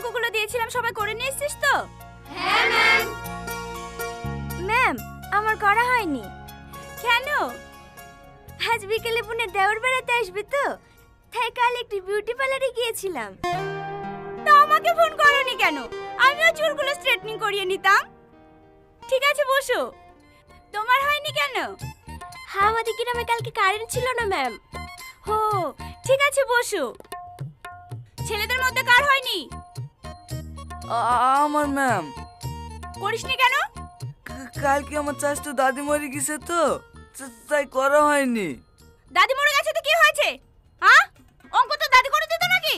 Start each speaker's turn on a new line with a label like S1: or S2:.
S1: অঙ্কগুলো দিয়েছিলাম সবাই করে নিয়ে এসেছিস তো?
S2: হ্যাঁ ম্যাম।
S1: ম্যাম, আমার করা হয়নি। কেন? আজ বিকেলে বোনের দেওর বেড়াতে আসবে তো, তাই কাল একটি বিউটি পার্লারে গিয়েছিলাম। তা আমাকে ফোন করোনি কেন? আমিও চুলগুলো স্ট্রেটনিং করিয়ে নিতাম। ঠিক আছে বসো। তোমার হয়নি কেন? হ্যাঁ, আমাদের গ্রামে কালকে কারেন্ট ছিল না ম্যাম। হো, ঠিক আছে বসো। ছেলেদের মধ্যে কার হয়নি?
S3: আমার ম্যাম।
S1: করিসনি কেন?
S3: কালকে আমার চাচতো দাদি মরে গেছে তো, তাই করা হয়নি।
S1: দাদি মরে গেছে তো কি হয়েছে? হ্যাঁ, অঙ্ক তো দাদি করে দিত নাকি?